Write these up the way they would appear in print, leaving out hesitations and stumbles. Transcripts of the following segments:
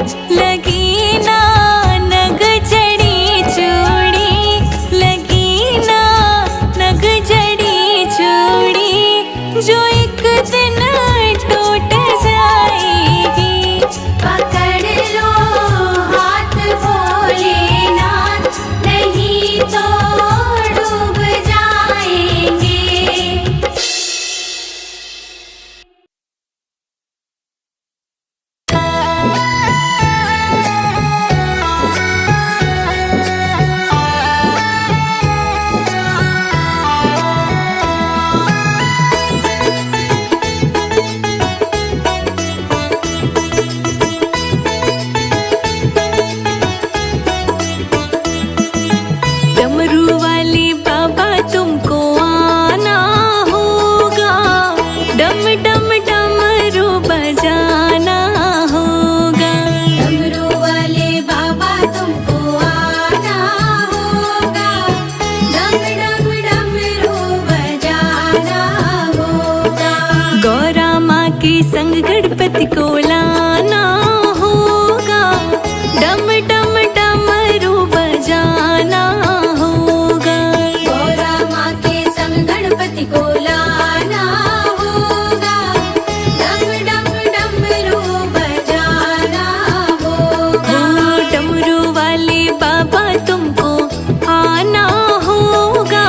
लगी ना नग जड़ी चूड़ी, लगी ना नग जड़ी चूड़ी, जो एक दिन टूट जाएगी। पकड़ लो हाथ भोलेनाथ, नहीं तो डूब जाएंगे। डमरू वाले बाबा तुमको आना होगा, डम डम डमरू बजाना होगा। डमरू वाले बाबा तुमको आना होगा, डम डम डमरू बजाना होगा। गौरा माँ के संग गणपति को लाना होगा, डम डम डमरू बजाना होगा। गौरा माँ के संग गणपति को लाना होगा, डम डम डमरू बजाना होगा। ओ डमरू वाले बाबा तुमको आना होगा,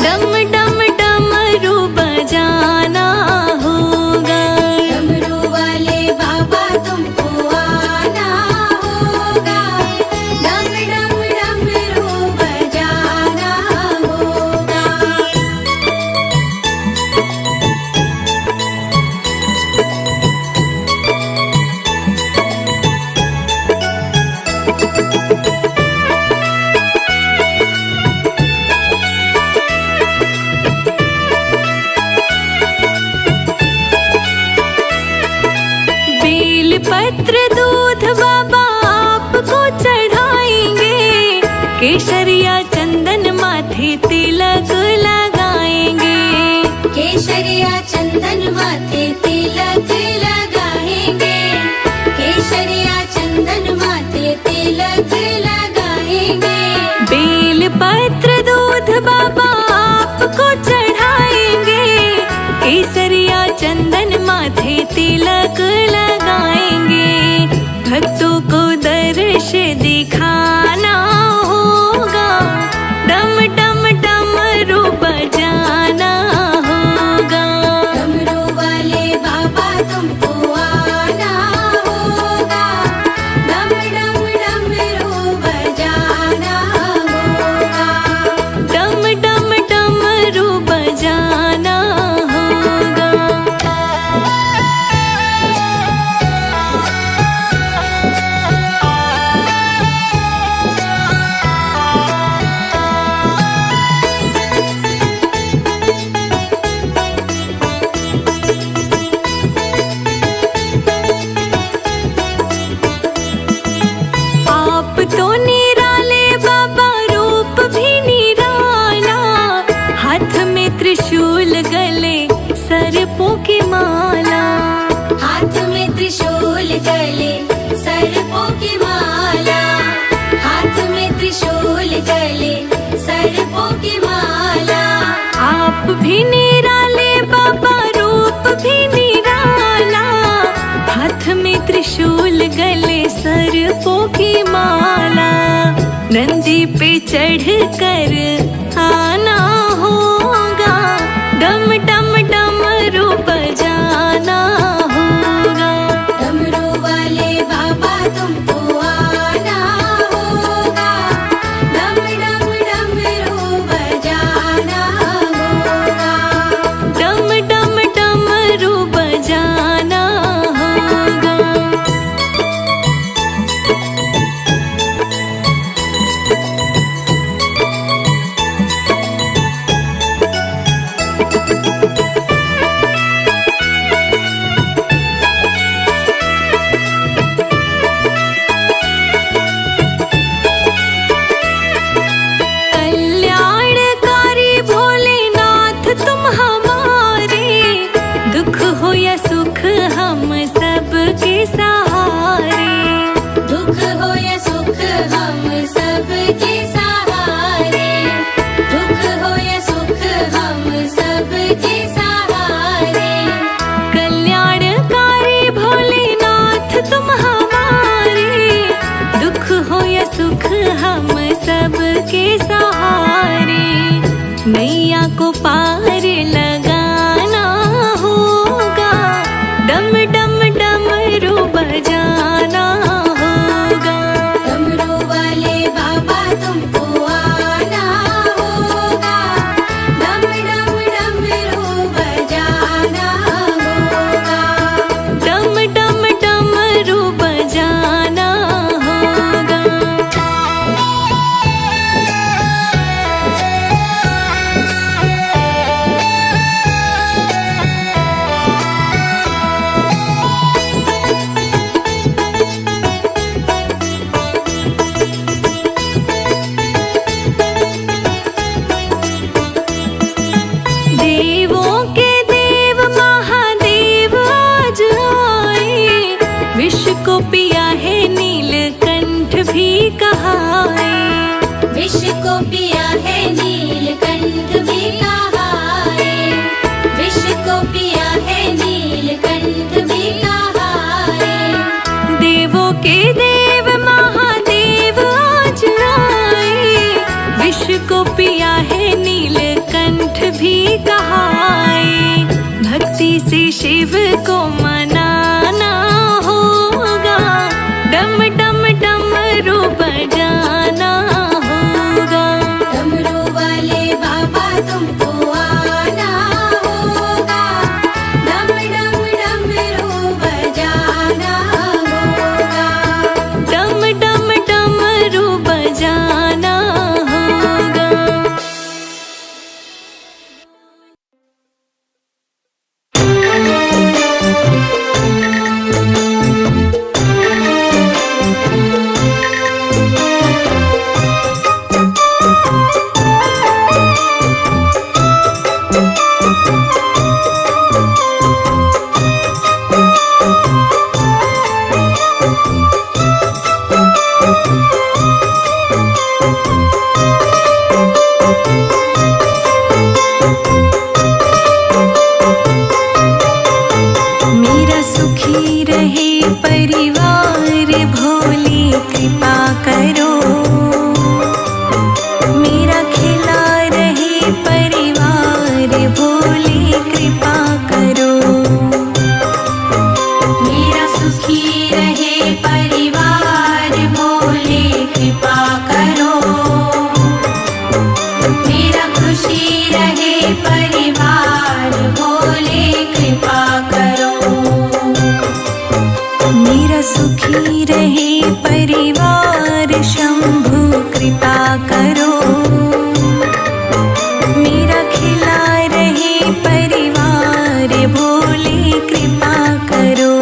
डम डम डमरू बजाना होगा। डमरू वाले बाबा तुमको आना होगा, डम डम डमरू बजाना होगा। बेल पत्र दूध बाबा आपको चढ़ाएंगे, केसरिया चंदन माथे तिलक लगाएंगे। केसरिया चंदन माथे तिलक लगाएंगे, केसरिया चंदन माथे तिलक लगाएंगे। बेल पत्र दूध बाबा आपको चढ़ाएंगे, केसरिया चंदन माथे तिलक लगाएंगे। भक्तों को दर्श दिखाना होगा, डम डम डमरू बजाना होगा। डमरू वाले बाबा तुमको आना होगा, डम डम डमरू बजाना होगा। डम डम डमरू बजाना होगा। आप तो निराले बाबा, रूप भी निराला, हाथ में त्रिशूल गले सर्पों की माला। हाथ में त्रिशूल गले सर्पों की माला, हाथ में त्रिशूल गले सर्पों की माला। आप भी निराले बाबा, रूप भी निराला, हाथ में त्रिशूल गले सर्पों की माला। नंदी पे चढ़ कर आना होगा, डम डम डमरू बजाना होगा। डमरू वाले बाबा तुमको आना होगा, डम डम डमरू बजाना होगा। डम डम डमरू बजाना होगा। को पिया है नीलकंठ भी कहाए। विष को पिया है नीलकंठ भी कहाए। विष को पिया है नीलकंठ भी कहाए। देवों के देव महादेव आज आए। विष को पिया है नीलकंठ भी कहाए। भक्ति से शिव को मनाना होगा, डम डम डमरू बजाना होगा। डमरू वाले बाबा तुमको आना होगा। डम डम डमरू बजाना होगा। डम डम डमरू बजाना होगा। मेरा सुखी रहे परिवार, भोले कृपा करो। मेरा खिला रहे परिवार, भोले कृपा करो। मेरा सुखी रहे परिवार, भोले कृपा करो। मेरा खुशी रहे परिवार, भोले कृपा करो। मेरा सुखी रहे परिवार, शंभु कृपा करो। मेरा खिला रहे परिवार, भोले कृपा करो।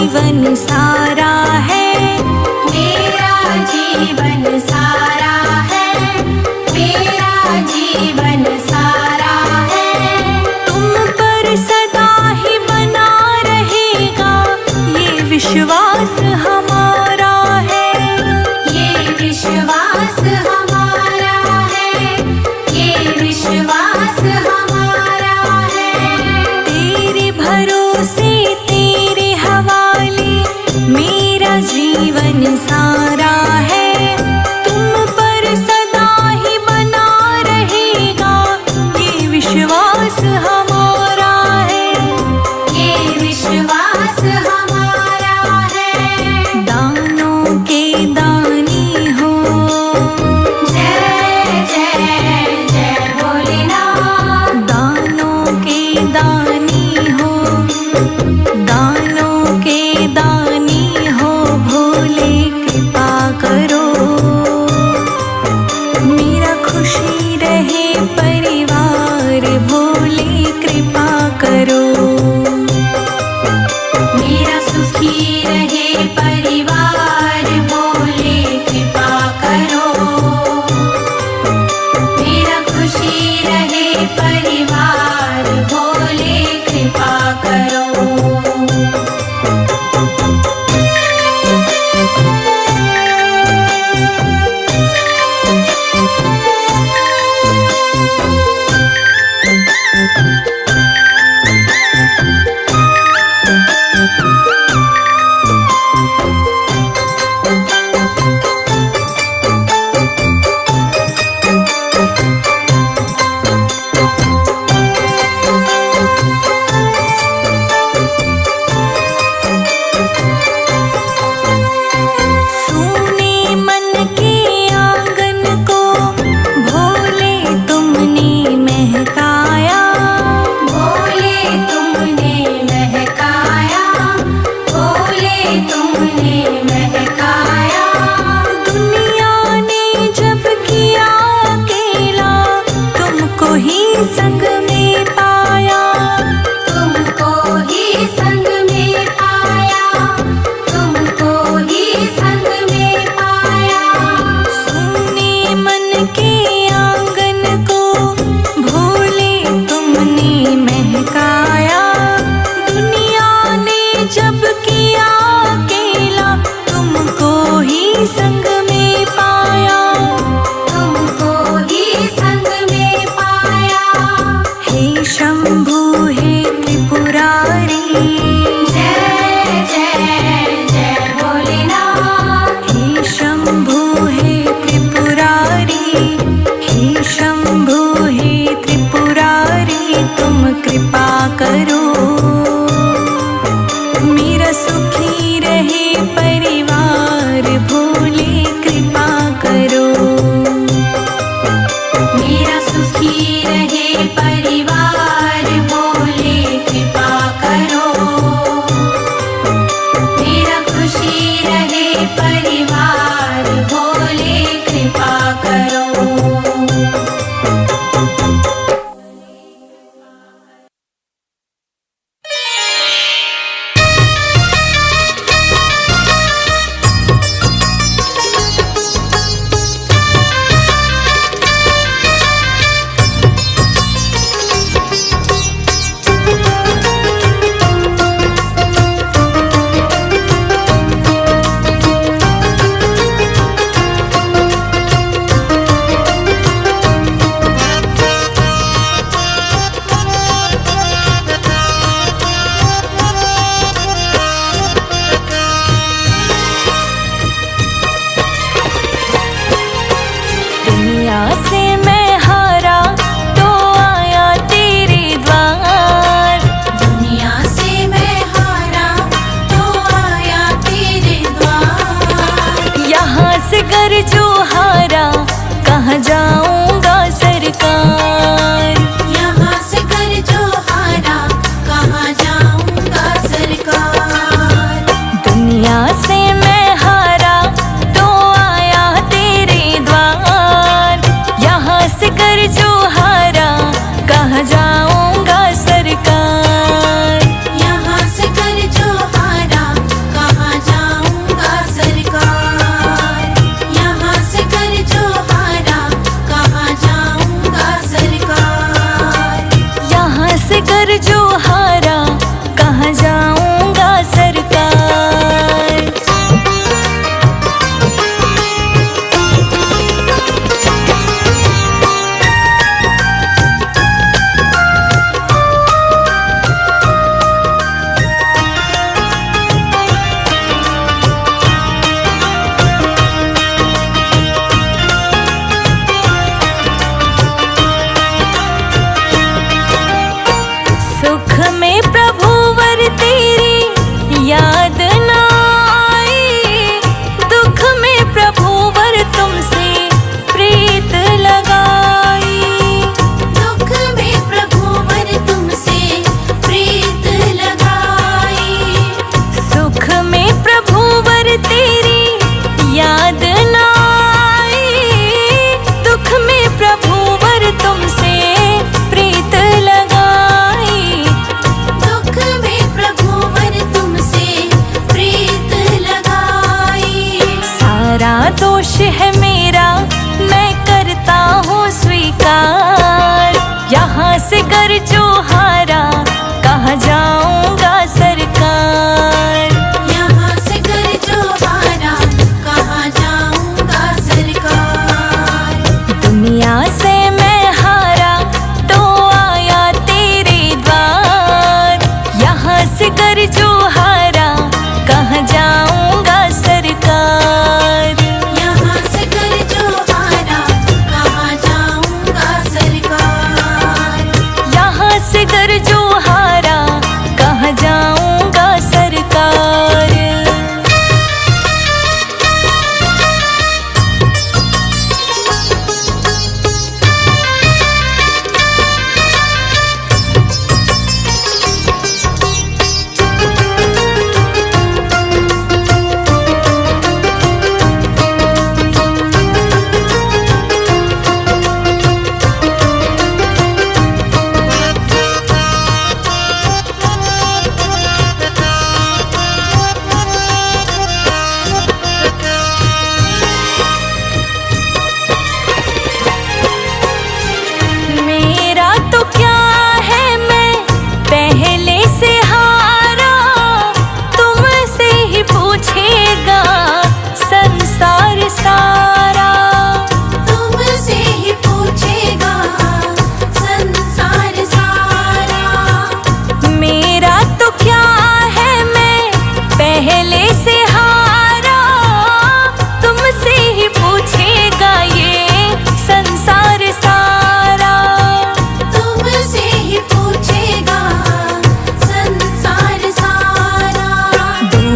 जीवन सारा है, मेरा जीवन सारा है, मेरा जीवन सारा है। तुम पर सदा ही बना रहेगा ये विश्वास हमारा है, ये विश्वास हमारा है, ये विश्वास हमारा है। तेरे भरोसे तेरे हवाले मेरा जीवन सारा है, तुम पर सदा ही बना रहेगा ये विश्वास हमारा है, ये विश्वास हमारा है। दानों के दानी हो, जय जय जय भोलेनाथ। दानों के दानी हो, दानों के दानी हो भोले कृपा करो, मेरा खुशी रहे परिवार भोले कृपा करो, मेरा सुखी रहे परिवार भोले कृपा करो, मेरा खुशी रहे परिवार भोले कृपा करो।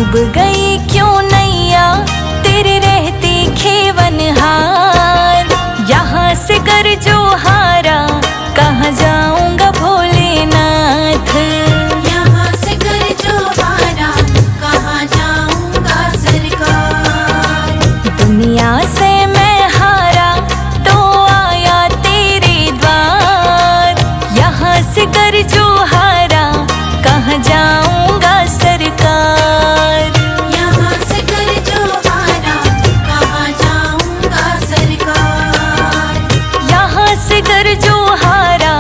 डूब गई क्यों नैया तेरे रहते खेवनहार। यहाँ से कर जो हारा कहाँ जाऊंगा भोलेनाथ। यहाँ से कर जो हारा कहाँ जाऊंगा सरकार। दुनिया से मैं हारा तो आया तेरे द्वार। यहाँ से कर जो हारा कहाँ जाऊंगा सरकार। यहाँ से कर जो हारा कहाँ जाऊंगा सरकार। यहाँ से कर जो हारा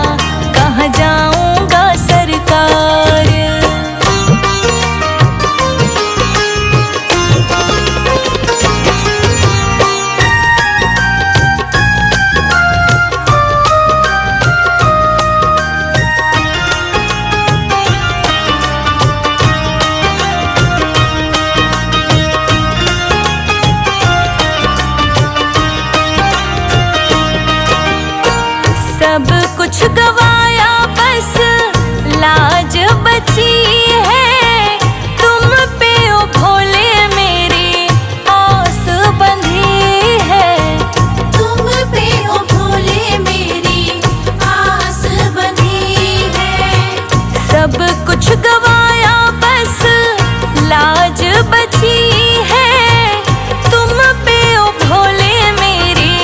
कहाँ जाऊंगा सरकार। सब कुछ गवाया बस लाज बची है। तुम पे ओ भोले मेरी आस बंधी है। तुम पे ओ भोले मेरी आस बंधी है। सब कुछ गवाया बस लाज बची है। तुम पे ओ भोले मेरी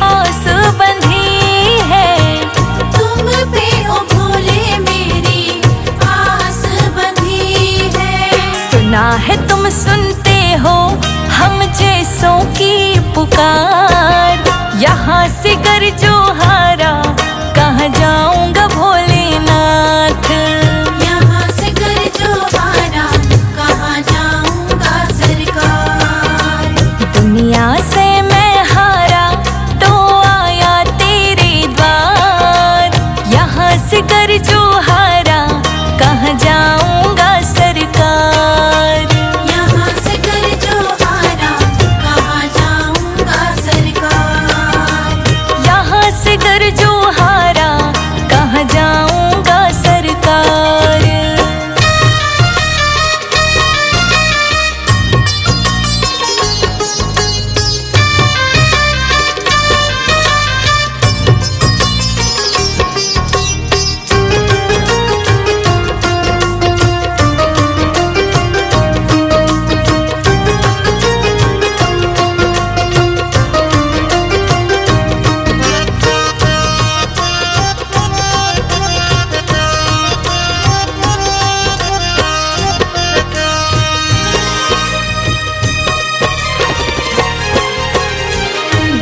आस बंधी है। तुम पे ओ भोले मेरी आस बंधी है। सुना है तुम सुनते हो हम जैसों की पुकार। यहाँ से कर जो हारा कहाँ जाऊंगा भोलेनाथ। यहाँ से कर जो हारा कहाँ जाऊंगा सरकार। दुनिया से मैं हारा तो आया तेरे द्वार। यहाँ से कर जो हारा कहाँ जाऊंगा सरकार। यहाँ से कर जो हारा कहाँ जाऊंगा सरकार। यहाँ से कर जो हारा कहाँ जाऊंगा सरकार।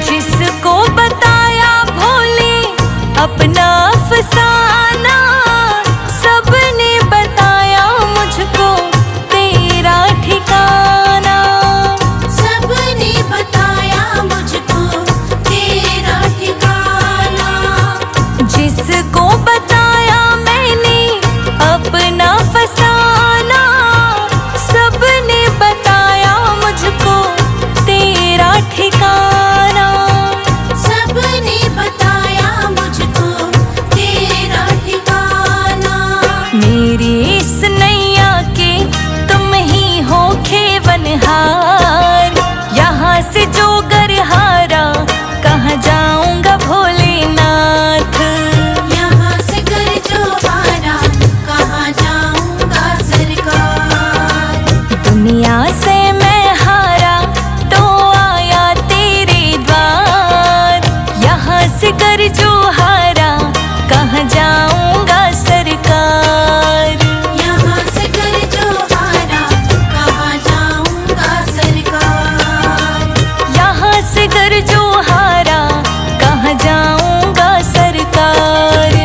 जिसको बताया भोले अपना अफसाना, सबने बताया मुझको तेरा ठिकाना। सबने बताया मुझको तेरा ठिकाना। जिसको बताया मैंने अपना फसाना, सबने बताया मुझको तेरा ठिकाना। सबने बताया मुझको तेरा ठिकाना। मेरी इस नैया के तुम ही हो खेवनहार। यहाँ से जो गरहारा कहाँ जाऊंगा भोलेनाथ। यहाँ से कर जो हारा कहाँ जाऊंगा सरकार। दुनिया से मैं हारा तो आया तेरे द्वार। यहाँ से कर जो हारा कहाँ जाऊंगा सरकार। यहाँ से कर जो हारा कहाँ जाऊंगा सरकार। यहाँ से कर जो हारा कहाँ जाऊंगा सरकार।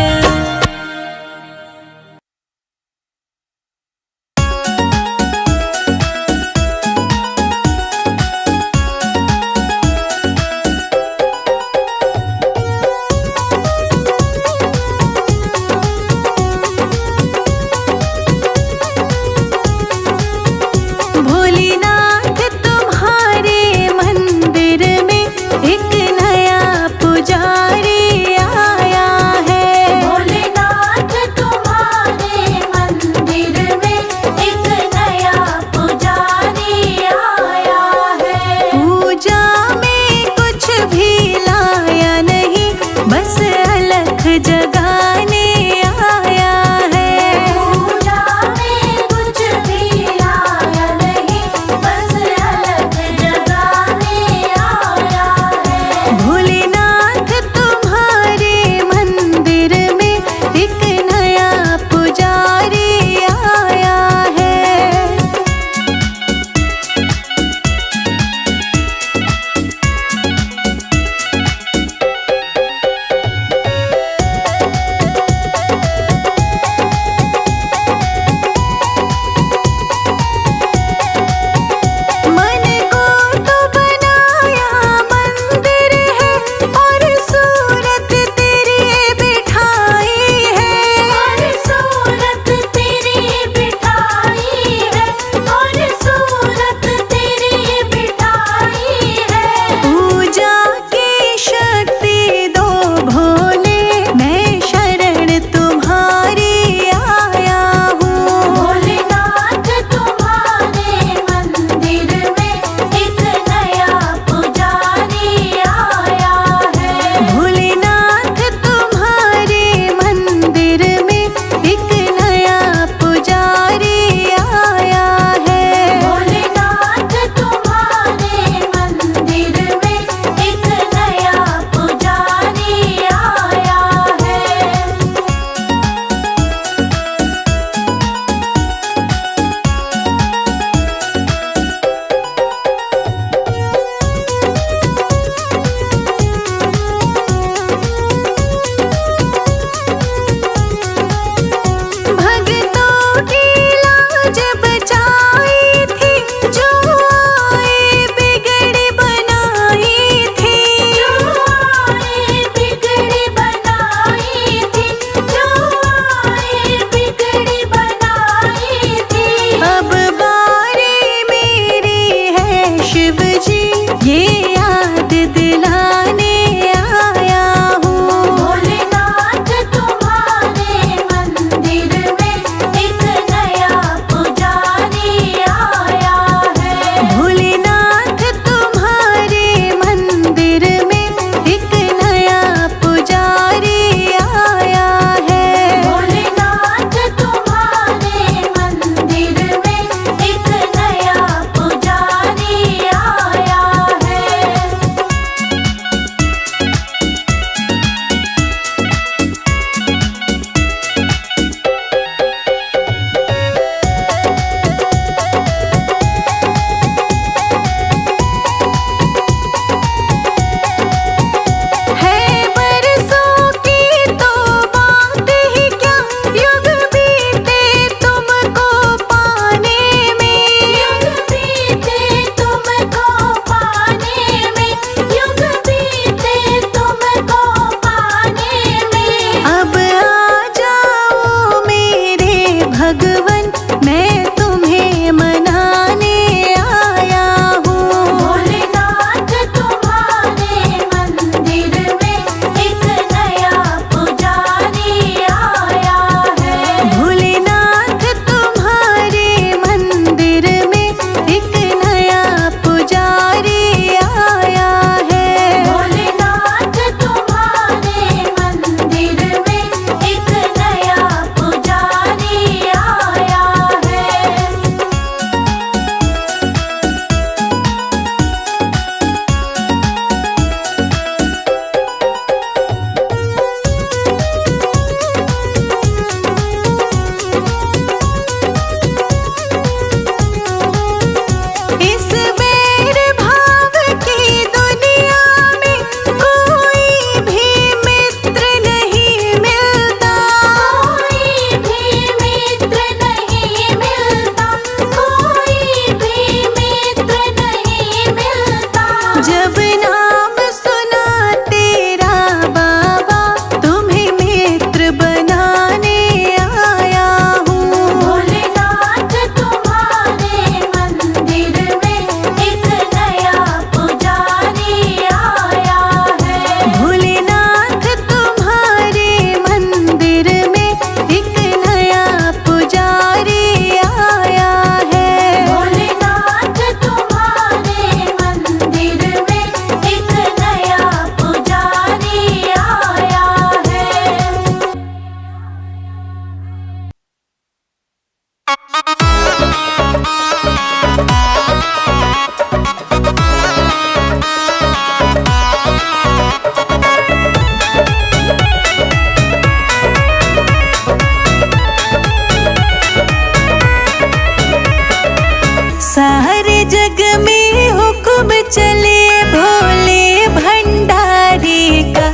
सारे जग में हुक्म चले भोले भंडारी का।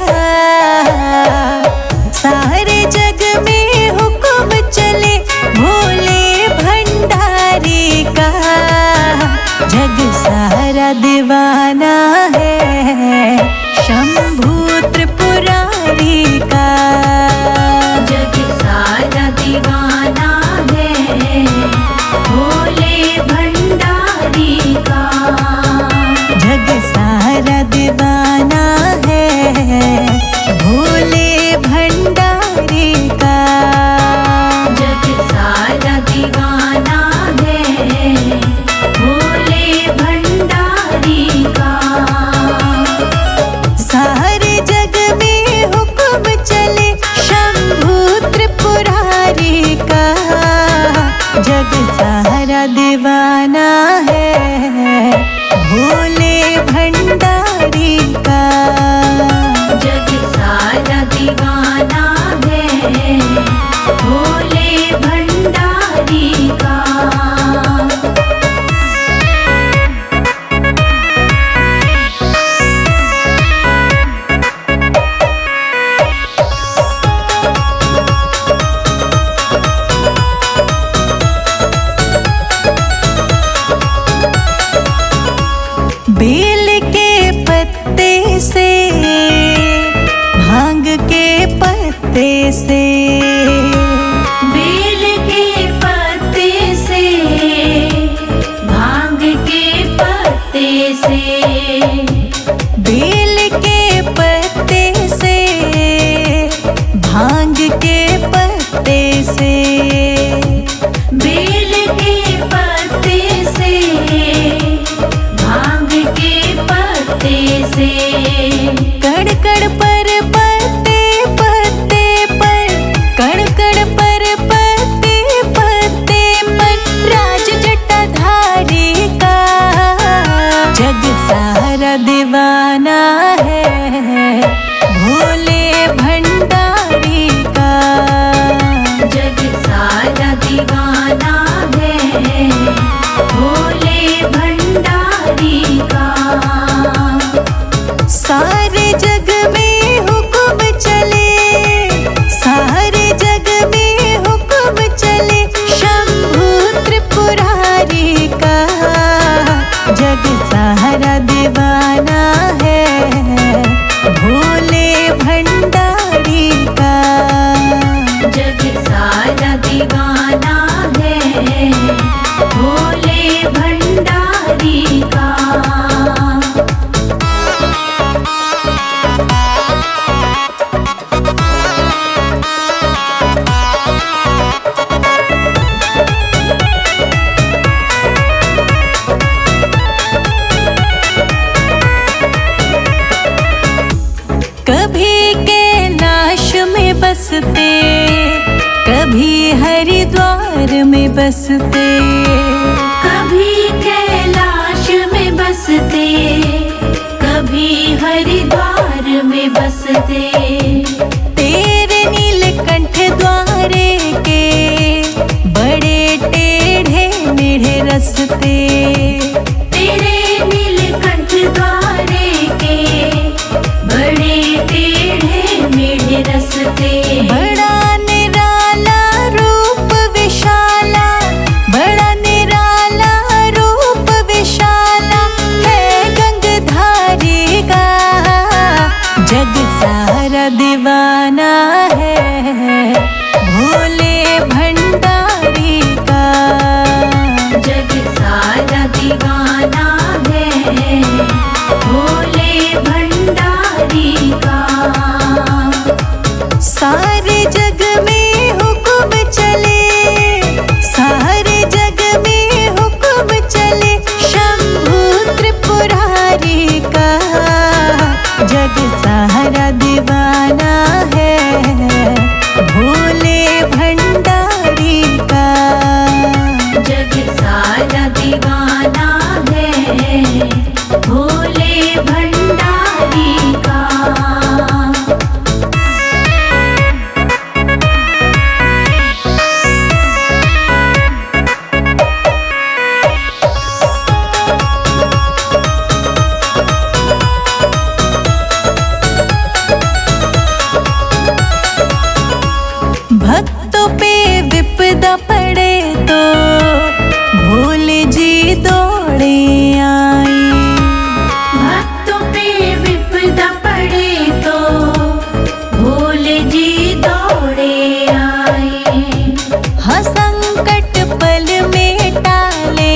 सारे जग में हुक्म चले भोले भंडारी का। जग सारा दीवाना है शंभू त्रिपुरारी का। जग सारा दीवाना है भोले भंडारी का। जग सारा दीवाना है भोले भंडारी का। जग सारा दीवाना है भोले भंडारी का। सारे जग में हुक्म चले शंभू त्रिपुरारी का। जग सारा दीवाना है भोले भंडारी का। जग सारा दीवाना है भोले भंडारी का। बेल के पत्ते से भांग के पत्ते से। बेल के पत्ते से भांग के पत्ते से। बेल के पत्ते से भांग के पत्ते से। बेल के पत्ते से भांग के पत्ते से। कण कण पर पत्ते पत्ते पर कण कण पर पत्ते पत्ते पर राज जटाधारी का। जग सारा दीवाना है भोले भंडारी का। जग सारा दीवाना है भोले भंडारी का। सारे जग में हुक्म चले सारे जग में हुक्म चले शंभू त्रिपुरारी का। जग सारा दीवाना है भोले भंडारी का। जग सारा दीवाना है भोले भंडारी का। कभी कैलाश में बसते कभी हरिद्वार में बसते। कभी कैलाश में बसते कभी हरिद्वार में बसते। तेरे नीलकंठ द्वारे के बड़े टेढ़े मेढ़े रस्ते। तेरे नीलकंठ द्वारे के बड़े टेढ़े मेढ़े रस्ते। बड़ा निराला रूप विशाला बड़ा निराला रूप विशाला है गंगधारी का। जग सारा दीवाना है भोले भंडारी का। जग सारा दीवाना जी दौड़े आई। भक्तों पे विपदा पड़े तो भोले जी दौड़े आए। हाँ संकट पल में टाले,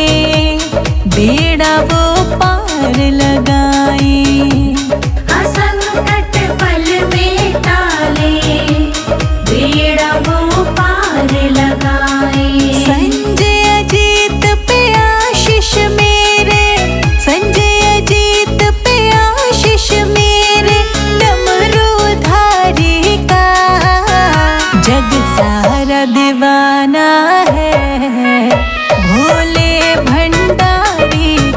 बेड़ा वो पार लगाए। हाँ संकट पल में टाले, बेड़ा वो पार लगाए। संजय अजीत पे आशीष मेरे, संजय अजीत पे आशीष मेरे, डमरूधारी का जग सारा दीवाना है, भोले भंडारी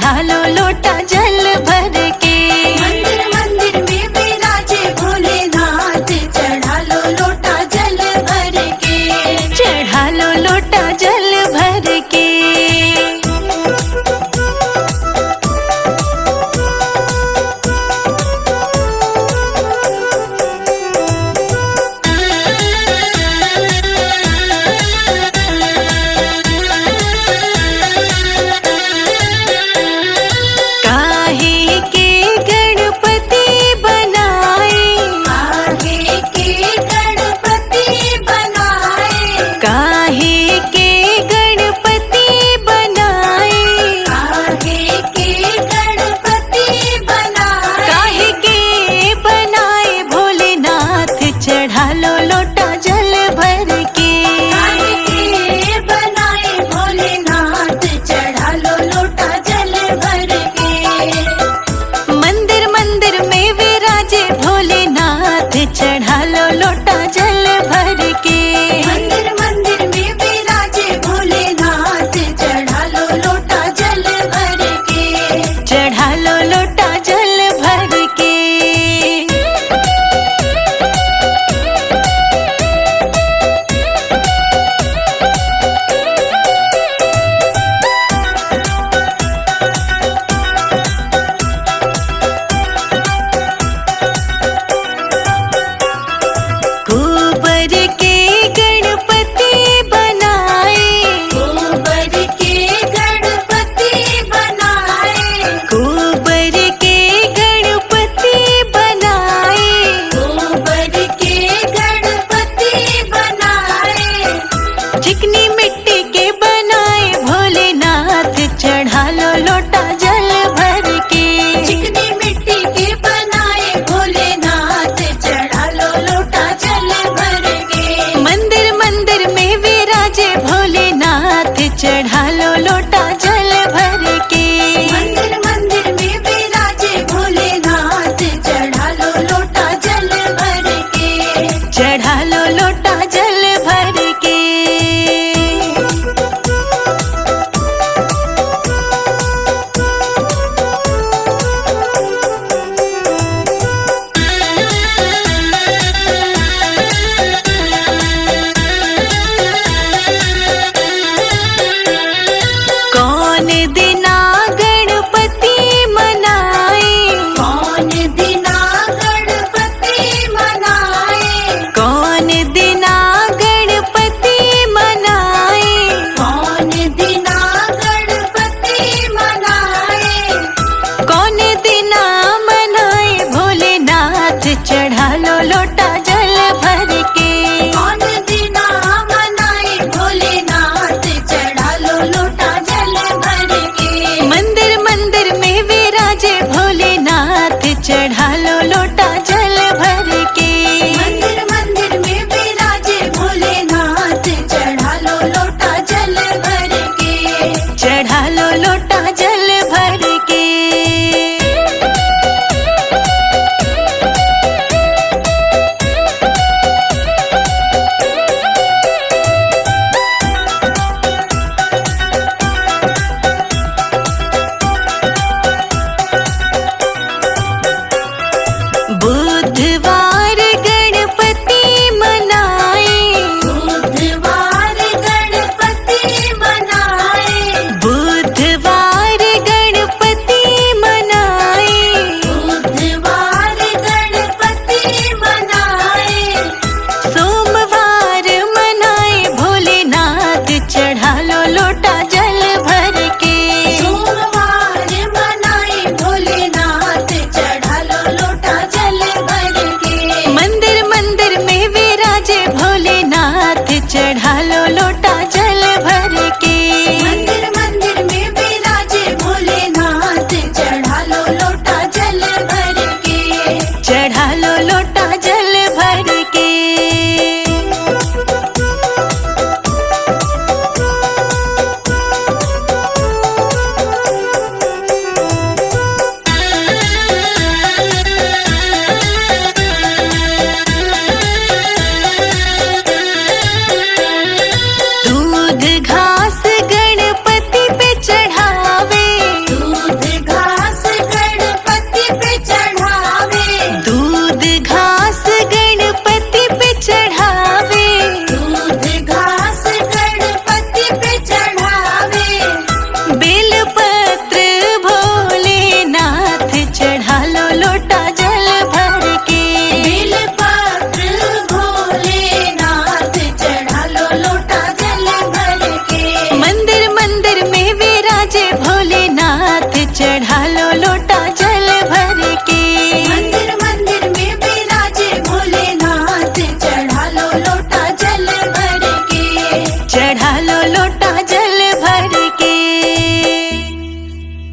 चढ़ा लो लोटा जल भर के। मंदिर मंदिर में विराजे भोलेनाथ, चढ़ा लो लोटा जल भर के। चढ़ा लो लोटा जल भर के। काहे के गणपति बनाए, काहे के गणपति बनाए, काहे के गणपति बनाए, काहे के गणपति बनाए। काहे के बनाए भोलेनाथ, चढ़ा लो लोटा जल भर के। काहे के बनाए भोलेनाथ, चढ़ा लो लोटा जल भर के। मंदिर मंदिर में विराजे भोलेनाथ, चढ़ा लो लोटा जल भर के। मंदिर मंदिर में विराजे भोलेनाथ, चढ़ा लो लोटा जल भर के। चढ़ा लो लोटा जल भर के। गोबर के गणपति बनाए, गोबर के गणपति बनाए, गोबर के गणपति बनाए, गोबर के गणपति बनाए। चिकनी मिट्टी के बनाए भोलेनाथ, चढ़ा लो लोटा